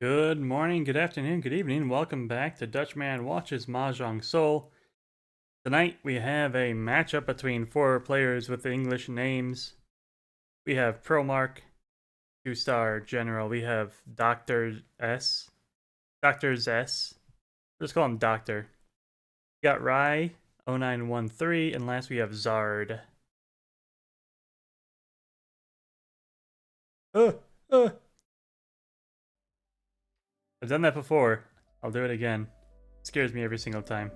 Good morning, good afternoon, good evening. Welcome back to Dutchman Watches Mahjong Soul. Tonight we have a matchup between four players with English names. We have Promark, 2-star General. We have Dr. S. Doctor's S. Let's call him Doctor. We got Rai, 0913, and last we have Zard. Uh, uh. I've done that before. I'll do it again. It scares me every single time.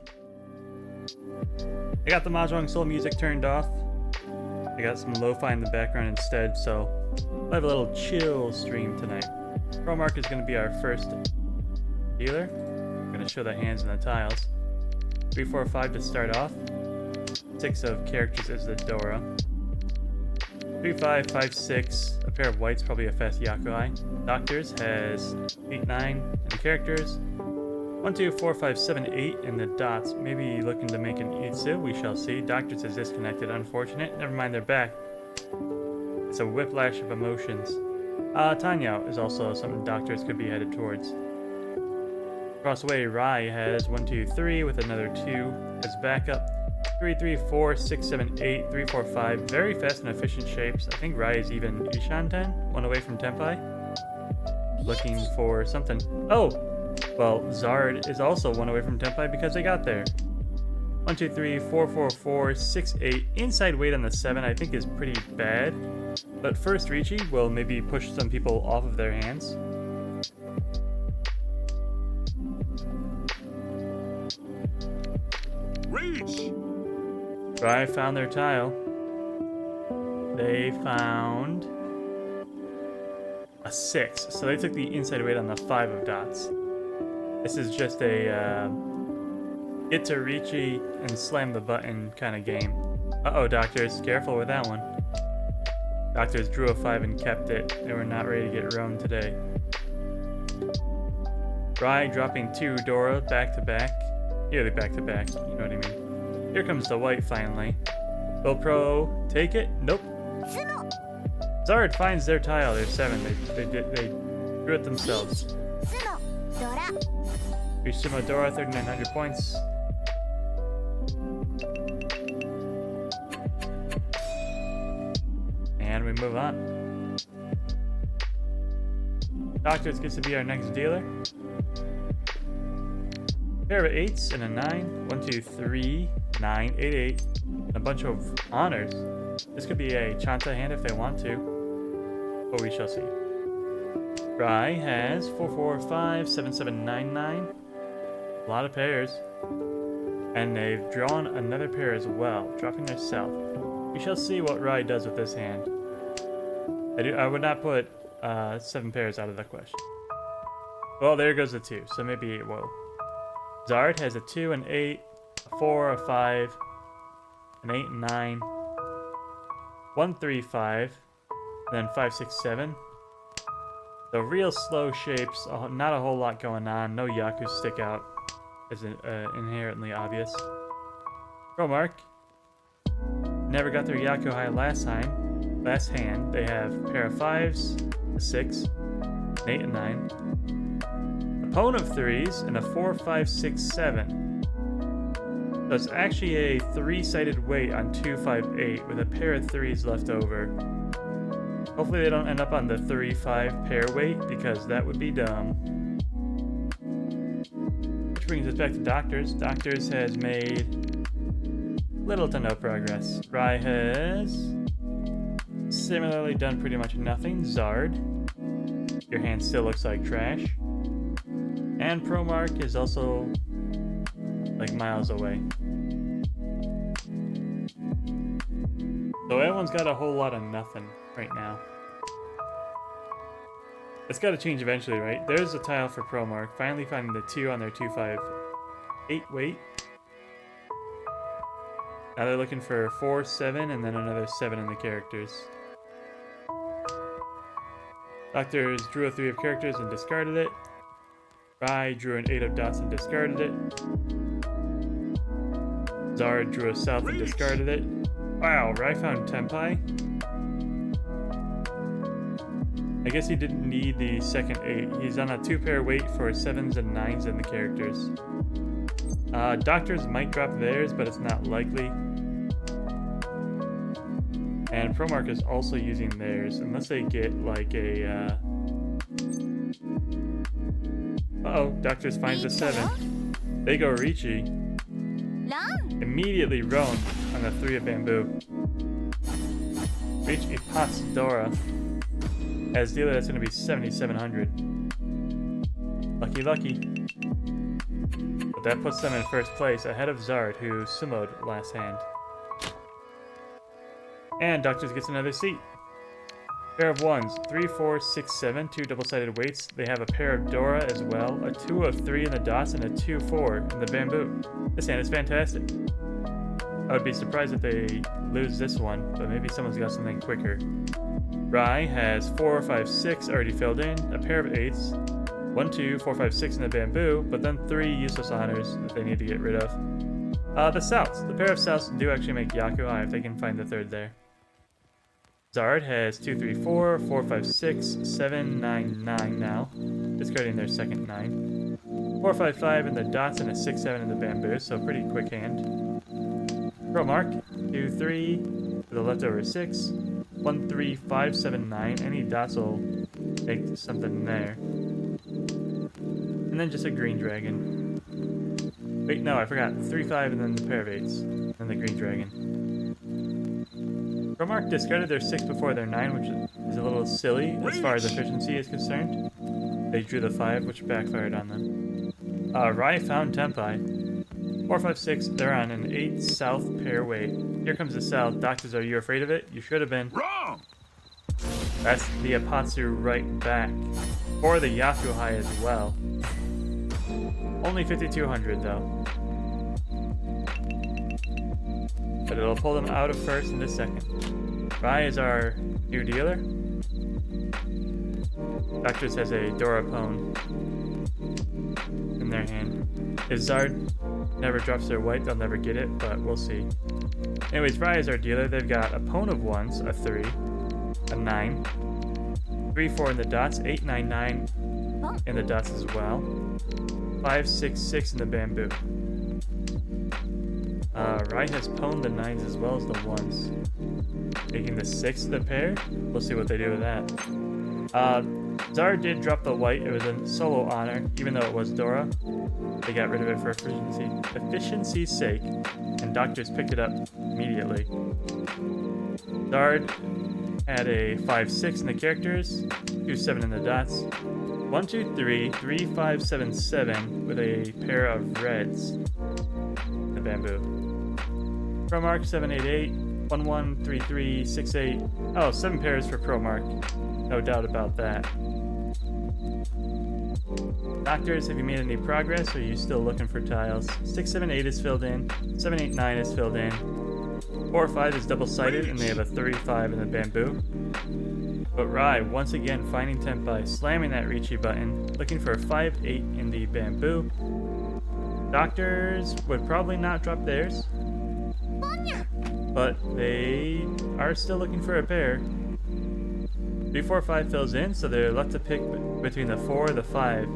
I got the Mahjong Soul music turned off. I got some lo-fi in the background instead, so we'll have a little chill stream tonight. Promark is going to be our first dealer. I'm going to show the hands and the tiles. 3, 4, 5 to start off. 6 of characters is the Dora. 3, 5, 5, 6. A pair of whites, probably a fast Yakuai. Doctors has 8, 9 in the characters. 1, 2, 4, 5, 7, 8 in the dots. Maybe looking to make an Itsu, we shall see. Doctors is disconnected, unfortunate. Never mind, they're back. It's a whiplash of emotions. Tanya is also something Doctors could be headed towards. Across the way, Rai has 1, 2, 3 with another 2 as backup. 3, 3, 4, 6, 7, 8, 3, 4, 5. Very fast and efficient shapes. I think Rai is even Ishanten, one away from Tenpai. Looking for something. Oh! Well, Zard is also one away from Tenpai because they got there. 1, 2, 3, 4, 4, 4, 6, 8. Inside weight on the 7 I think is pretty bad. But first Ricci will maybe push some people off of their hands. Reach! Rai found their tile. They found a 6. So they took the inside weight on the 5 of dots. This is just a get to Ricci and slam the button kind of game. Uh-oh, Doctors. Careful with that one. Doctors drew a 5 and kept it. They were not ready to get roamed today. Rai dropping 2 Dora back to back. Nearly back to back, you know what I mean. Here comes the white finally. Will Pro take it? Nope. Zard finds their tile. They're 7. They drew it themselves. Sumo Dora, 3,900 points. And we move on. Doctors gets to be our next dealer. Pair of 8s and a 9. 1, 2, 3, 9, 8, 8. And a bunch of honors. This could be a Chanta hand if they want to. But we shall see. Rai has 4, 4, 5, 7, 7, 9, 9. A lot of pairs. And they've drawn another pair as well, dropping their self. We shall see what Rai does with this hand. I would not put 7 pairs out of the question. Well, there goes the 2, so maybe it will. Zard has a 2 and 8, a 4, a 5, an 8 and 9, 1, 3, 5, and then 5, 6, 7. So real slow shapes, not a whole lot going on, no Yaku stick out, as inherently obvious. Promark never got their Yaku high last hand. They have a pair of 5s, a 6, an 8 and 9. Pone of 3s and a 4, 5, 6, 7. So it's actually a 3-sided weight on 2, 5, 8 with a pair of 3s left over. Hopefully they don't end up on the 3, 5 pair weight because that would be dumb. Which brings us back to Doctors. Doctors has made little to no progress. Rai has similarly done pretty much nothing. Zard, your hand still looks like trash. And Promark is also like miles away. So everyone's got a whole lot of nothing right now. It's got to change eventually, right? There's a tile for Promark, finally finding the 2 on their 2, 5, 8 weight. Now they're looking for 4, 7, and then another 7 in the characters. Doctors drew a 3 of characters and discarded it. Rai drew an 8 of dots and discarded it. Zard drew a south and discarded it. Wow, Rai found Tenpai. I guess he didn't need the second 8. He's on a 2-pair weight for 7s and 9s in the characters. Doctors might drop theirs, but it's not likely. And Promark is also using theirs, unless they get like a... Uh-oh, Doctors finds a 7. They go Ricci. Immediately Roan on the 3 of bamboo. Reach a Potts Dora. As dealer, that's going to be 7,700. Lucky, lucky. But that puts them in first place, ahead of Zard, who sumoed last hand. And Doctors gets another seat. Pair of 1s, 3, 4, 6, 7, 2 double-sided weights. They have a pair of Dora as well, a 2 of 3 in the dots, and a 2, 4 in the bamboo. This hand is fantastic. I would be surprised if they lose this one, but maybe someone's got something quicker. Rai has 4, 5, 6 already filled in, a pair of 8s, 1, 2, 4, 5, 6 in the bamboo, but then 3 useless honors that they need to get rid of. The Souths. The pair of Souths do actually make Yakuhai if they can find the 3rd there. Zard has 2, 3, 4, 4, 5, 6, 7, 9, 9 now, discarding their second 9. 4, 5, 5 in the dots and a 6, 7 in the bamboo, so pretty quick hand. Promark, 2, 3, with a leftover 6, 1, 3, 5, 7, 9. Any dots will make something there. And then just a green dragon. Wait, no, I forgot. 3, 5, and then the pair of 8s. And the green dragon. Promark discarded their 6 before their 9, which is a little silly as far as efficiency is concerned. They drew the 5, which backfired on them. Rai found Tempai. 4, 5, 6, they're on an 8 south pair weight. Here comes the south. Doctors, are you afraid of it? You should have been. Wrong! That's the Apatsu right back. Or the Yakuhai as well. Only 5,200 though. But it'll pull them out of first in a second. Rai is our new dealer. Doctors has a Dorapone in their hand. If Zard never drops their white, they'll never get it, but we'll see. Anyways, Rai is our dealer. They've got a Pone of 1s, a 3, a 9, 3, 4 in the dots, 8, 9, 9 in the dots as well, 5, 6, 6 in the bamboo. Rai has Pwned the 9s as well as the 1s. Making the 6 of the pair. We'll see what they do with that. Zard did drop the white. It was a solo honor, even though it was Dora. They got rid of it for efficiency's sake, and Doctors picked it up immediately. Zard had a 5, 6 in the characters, 2, 7 in the dots, 1, 2, 3, 3, 5, 7, 7 with a pair of reds in the bamboo. Promark 7, 8, 8, 1, 1, 3, 3, 6, 8. Oh, 7 pairs for Promark. No doubt about that. Doctors, have you made any progress, or are you still looking for tiles? 6, 7, 8 is filled in. 7, 8, 9 is filled in. 4, 5 is double-sided, and they have a 35 in the bamboo. But Rai, once again, finding Tempai, slamming that Ricci button, looking for a 5, 8 in the bamboo. Doctors would probably not drop theirs, but they are still looking for a pair. 3, 4, 5 fills in, so they're left to pick between the 4 or the 5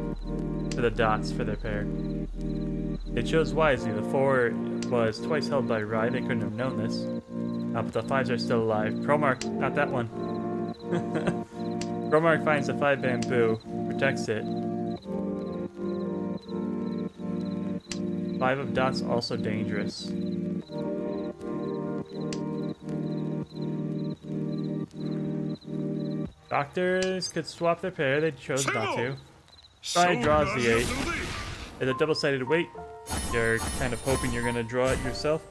for the dots for their pair. They chose wisely. The 4 was twice held by Rai. They couldn't have known this. But the 5s are still alive. Promark, not that one. Promark finds the 5 bamboo, protects it. 5 of dots also dangerous. Doctors could swap their pair. They chose not to. Rai draws the 8. It's a double-sided weight. You're kind of hoping you're going to draw it yourself.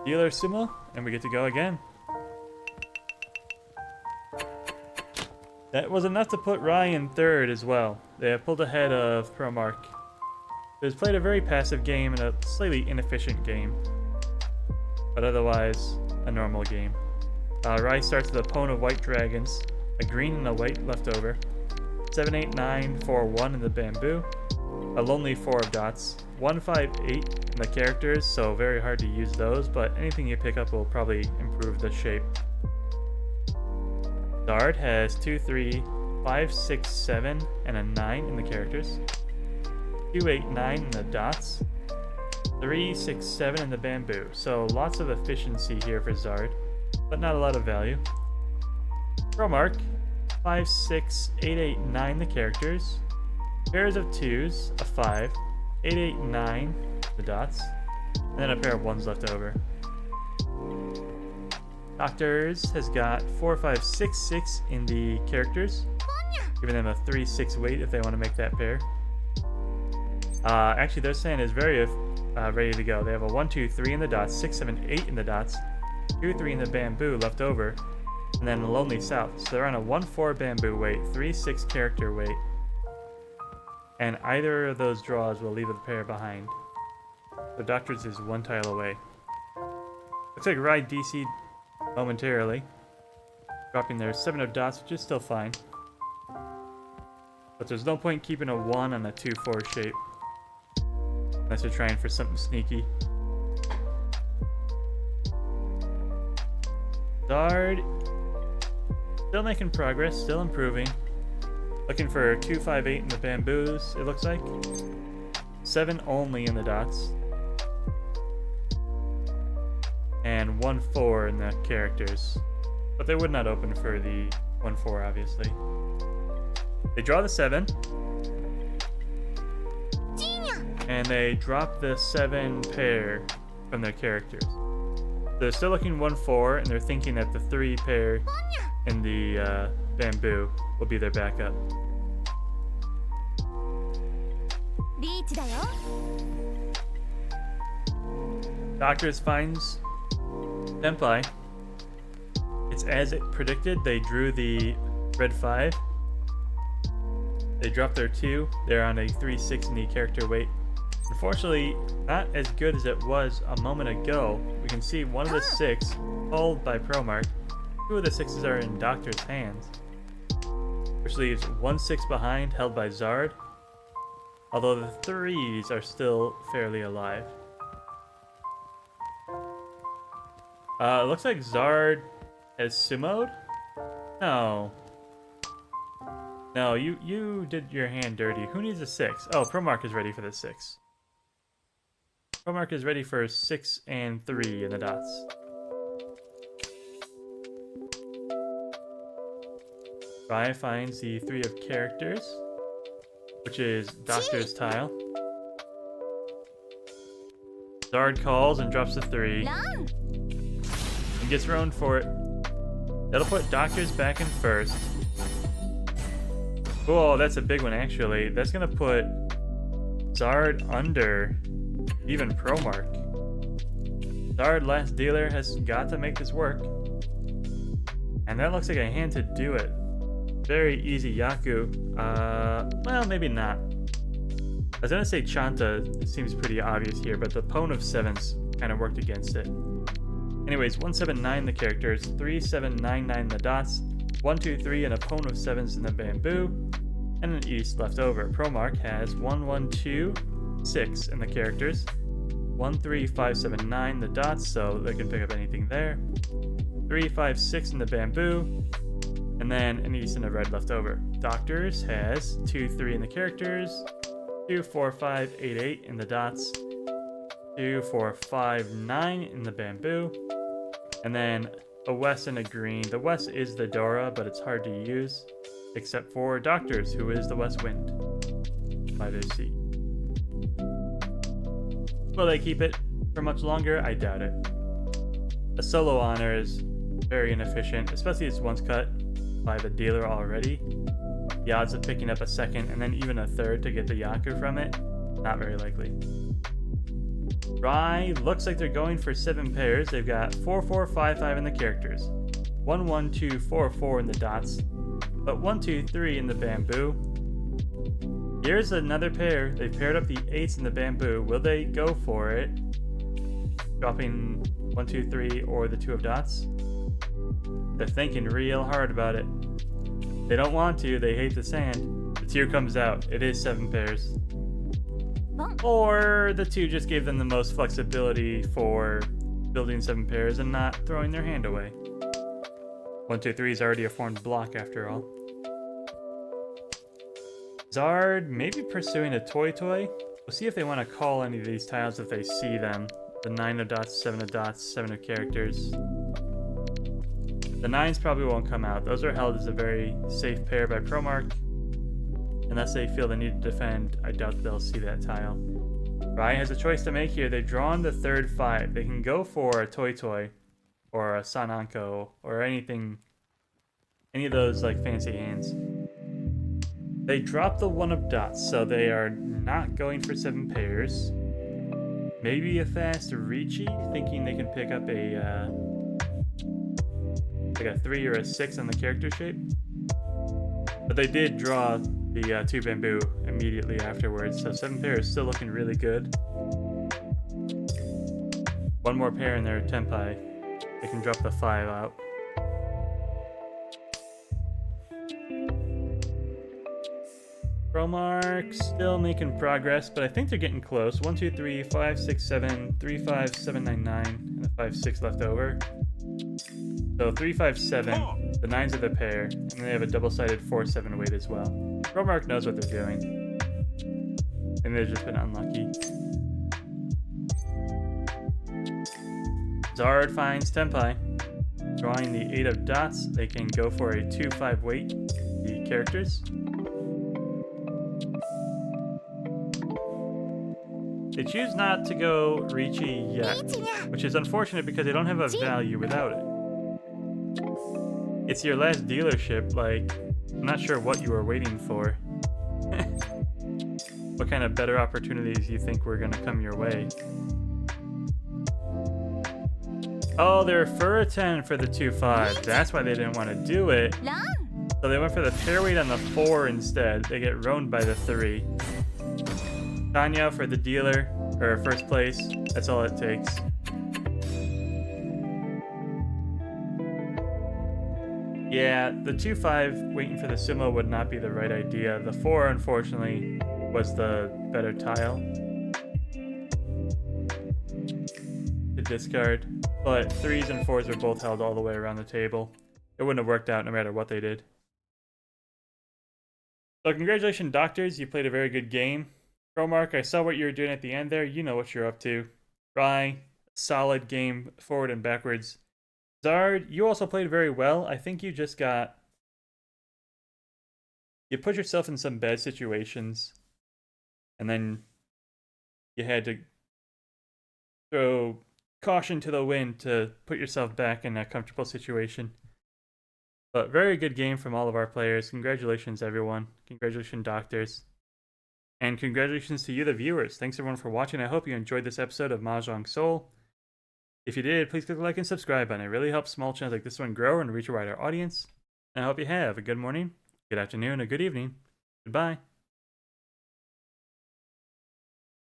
Dealer sumo, and we get to go again. That was enough to put Rai in 3rd as well. They have pulled ahead of Promark. It has played a very passive game and a slightly inefficient game, but otherwise a normal game. Rai starts with a Pone of white dragons, a green and a white left over, 7, 8, 9, 4, 1 in the bamboo, a lonely 4 of dots, 1, 5, 8 in the characters, so very hard to use those, but anything you pick up will probably improve the shape. Zard has 2, 3, 5, 6, 7, and a 9 in the characters. 2, 8, 9 in the dots. 3, 6, 7 in the bamboo. So lots of efficiency here for Zard, but not a lot of value. Promark, 5, 6, 8, 8, 9 the characters. Pairs of 2s, a 5, 8, 8, 9 the dots, and then a pair of 1s left over. Doctors has got 4, 5, 6, 6 in the characters, giving them a 3, 6 weight if they want to make that pair. Actually, their sand is very ready to go. They have a 1, 2, 3 in the dots, 6, 7, 8 in the dots, 2, 3 in the bamboo left over, and then Lonely South. So they're on a 1, 4 bamboo weight, 3, 6 character weight, and either of those draws will leave a pair behind. The Doctors is 1 tile away. Looks like Ride DC'd momentarily, dropping their 7 of dots, which is still fine. But there's no point keeping a 1 on a 2, 4 shape, unless you're trying for something sneaky. Zard, still making progress, still improving. Looking for 2, 5, 8 in the bamboos, it looks like. 7 only in the dots. And 1, 4 in the characters. But they would not open for the 1, 4, obviously. They draw the 7. And they drop the 7 pair from their characters. They're still looking 1, 4, and they're thinking that the 3 pair in the bamboo will be their backup. Doctors finds Senpai. It's as it predicted. They drew the red 5. They dropped their 2. They're on a 3, 6 in the character weight. Unfortunately, not as good as it was a moment ago. We can see one of the 6 pulled by Promark. 2 of the 6s are in Doctor's hands, which leaves 1 6 behind, held by Zard, although the 3s are still fairly alive. It looks like Zard has sumoed? No. No, you did your hand dirty. Who needs a 6? Oh, Promark is ready for the 6. Promark is ready for 6 and 3 in the dots. Rai finds the 3 of characters, which is Doctor's tile. Zard calls and drops the 3. And gets roamed for it. That'll put Doctors back in first. Oh, that's a big one actually. That's gonna put Zard under even Promark. Zard, last dealer, has got to make this work. And that looks like a hand to do it. Very easy Yaku. Well, maybe not. I was gonna say Chanta seems pretty obvious here, but the Pwn of 7s kind of worked against it. Anyways, 1, 7, 9 the characters, 3, 7, 9, 9 the dots, 1, 2, 3 and a Pwn of 7s in the bamboo, and an East left over. Promark has 1, 1, 2, 6 in the characters, 1, 3, 5, 7, 9 the dots, so they can pick up anything there, 3, 5, 6 in the bamboo, and then an East and a red left over. Doctors has 2, 3 in the characters, 2, 4, 5, 8, 8 in the dots, 2, 4, 5, 9 in the bamboo, and then a West and a green. The West is the Dora, but it's hard to use, except for Doctors, who is the West Wind by their seat. Will they keep it for much longer? I doubt it. A solo honor is very inefficient, especially if it's once cut by the dealer already. The odds of picking up a second and then even a third to get the Yaku from it, not very likely. Rai looks like they're going for 7 pairs. They've got 4, 4, 5, 5 in the characters, 1, 1, 2, 4, 4 in the dots, but 1, 2, 3 in the bamboo. Here's another pair. They've paired up the 8s in the bamboo. Will they go for it? Dropping 1, 2, 3 or the 2 of dots? They're thinking real hard about it. They don't want to. They hate the sand. The tier comes out. It is 7 pairs. Or the 2 just gave them the most flexibility for building 7 pairs and not throwing their hand away. 1, 2, 3 is already a formed block after all. Zard maybe pursuing a Toy. We'll see if they want to call any of these tiles if they see them. The 9 of dots, 7 of dots, 7 of characters. The 9s probably won't come out. Those are held as a very safe pair by Promark. Unless they feel the need to defend, I doubt they'll see that tile. Ryan has a choice to make here. They've drawn the third 5. They can go for a Toy or a Sananko or anything, any of those like fancy hands. They drop the 1 of dots, so they are not going for 7 pairs. Maybe a fast Ricci, thinking they can pick up a like a 3 or a 6 on the character shape. But they did draw the 2 bamboo immediately afterwards, so 7 pair is still looking really good. 1 more pair in their tempai. They can drop the 5 out. Promark still making progress, but I think they're getting close. 1, 2, 3, 5, 6, 7, 3, 5, 7, 9, 9, and a 5, 6 left over. So 3, 5, 7, the 9s are the pair, and then they have a double-sided 4, 7 weight as well. Promark knows what they're doing. And they've just been unlucky. Zard finds Tempai. Drawing the 8 of dots, they can go for a 2, 5 weight, the characters. They choose not to go Ricci yet, which is unfortunate because they don't have a value without it. It's your last dealership, like, I'm not sure what you were waiting for. What kind of better opportunities you think were gonna come your way? Oh, they're for a 10 for the 2-5. That's why they didn't want to do it. So they went for the pair weight on the 4 instead. They get roamed by the 3. Tanya for the dealer, or first place. That's all it takes. Yeah, the 2-5 waiting for the sumo would not be the right idea. The 4, unfortunately, was the better tile to discard. But 3s and 4s were both held all the way around the table. It wouldn't have worked out no matter what they did. So congratulations, Doctors. You played a very good game. Promark, I saw what you were doing at the end there. You know what you're up to. Rye, solid game forward and backwards. Zard, you also played very well. I think you just got... You put yourself in some bad situations. And then you had to throw caution to the wind to put yourself back in a comfortable situation. But very good game from all of our players. Congratulations, everyone. Congratulations, Doctors. And congratulations to you, the viewers. Thanks, everyone, for watching. I hope you enjoyed this episode of Mahjong Soul. If you did, please click the like and subscribe button. It really helps small channels like this one grow and reach a wider audience. And I hope you have a good morning, good afternoon, or good evening. Goodbye.